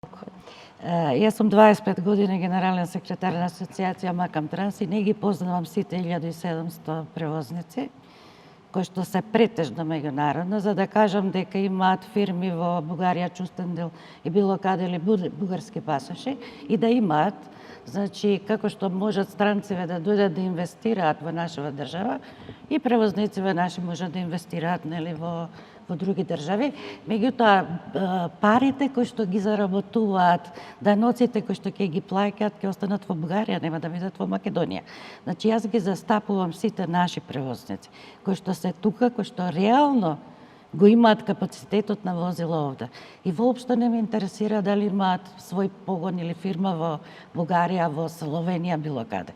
Јас сум 25 години генерален секретар на Асоцијација Макам Транс и не ги познавам сите 1700 превозници, кои што се претежно меѓународно, за да кажам дека имаат фирми во Бугарија, Чустендил и било каде или бугарски пасоши и да имаат, значи, како што можат странциве да дојдат да инвестираат во нашава држава, и превознициве наши можат да инвестираат нели во други држави. Меѓутоа, парите кои што ги заработуваат, даноците кои што ќе ги плаќаат, ќе останат во Бугарија, нема да бидат во Македонија. Значи, јас ги застапувам сите наши превозници, кои што се тука, кои што реално го имаат капацитетот на возила овде. И воопшто не ме интересира дали имаат свој погон или фирма во Бугарија, во Словенија, било каде.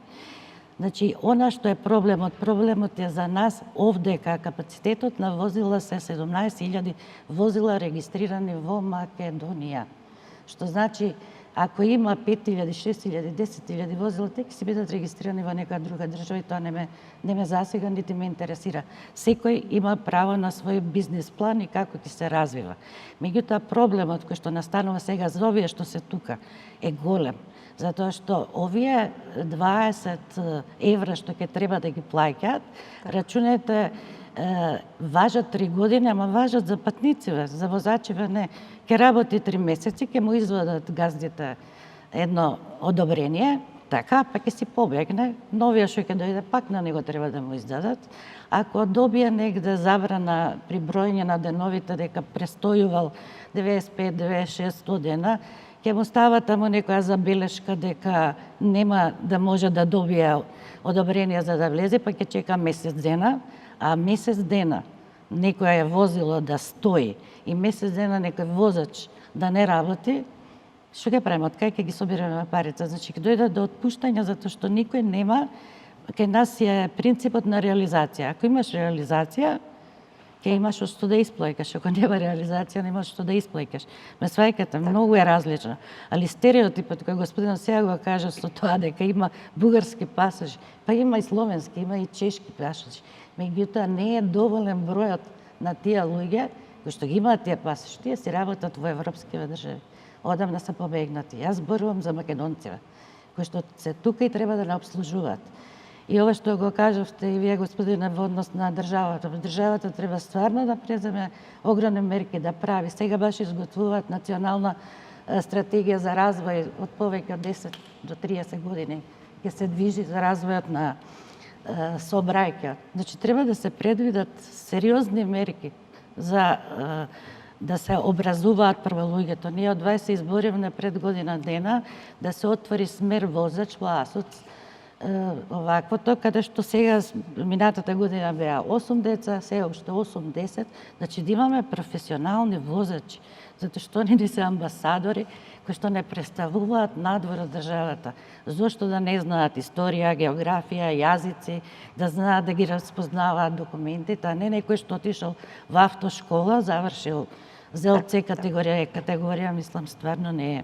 Значи, она што е проблемот е за нас овде, капацитетот на возила се 17.000 возила регистрирани во Македонија. Што значи, ако има 5.000, 6.000, 10.000 возила, те ќе си бидат регистрирани во нека друга држава и тоа не ме засега, нити ме интересира. Секој има право на свој бизнес план и како ќе се развива. Меѓутоа, проблемот кој што настанува сега за овие што се тука е голем. Затоа што овие 20 евра што ќе треба да ги плаќаат, рачунете, важат 3 години, ама важат за патнициве, за возачиве не. Ќе работи 3 месеци, ќе му извадат газдите едно одобрение, така, па ќе си побегне, новија што ќе дојде, пак на него треба да му издадат. Ако добие негде забрана при бројање на деновите дека престојувал 95, 96, 100 дена, ќе му става таму некоја забелешка дека нема да може да добие одобрение за да влезе, па ќе чека месец дена, а месец дена некоја е возило да стои и месец дена некој возач да не работи, што ќе правиме, од кај ќе ги собираме парите? Значи, ќе дојдат до отпуштања затоа што никој нема, кај нас е принципот на реализација. Ако имаш реализација, ќе имаш што да исплаќаш, ако нема реализација, немаш што да исплаќаш. Ме сваќате, многу е различно. Али стереотипот кој господинот сега го кажа со тоа дека има бугарски пасоши, па има и словенски, има и чешки пасоши. Меѓутоа не е доволен бројот на тие луѓе кои што ги имаат тие пасоши, тие си работат во европскиве држави. Одамна се побегнати. Јас зборувам за македонците, кои што се тука и треба да не обслужуваат. И ова што го кажавте и вие, господине, во однос на државата. Државата треба стварно да преземе огромни мерки да прави. Сега баш изготвуваат национална стратегија за развој од повеќе од 10 до 30 години. Ќе се движи за развојот на сообраќајот. Значи, треба да се предвидат сериозни мерки за да се образуваат прво луѓето. Ние од 20 изборивме пред година дена да се отвори смер возач во АСУЦ, оваквото, каде што сега минатата година беа 8 деца, сега уште 8-10, значи да имаме професионални возачи, затоа што они не се амбасадори кои што не представуваат надвор од државата. Зошто да не знаат историја, географија, јазици, да знаат да ги распознаваат документите, а не некој што отишол во автошкола, завршил ЗЛЦ категорија, мислам стварно не е.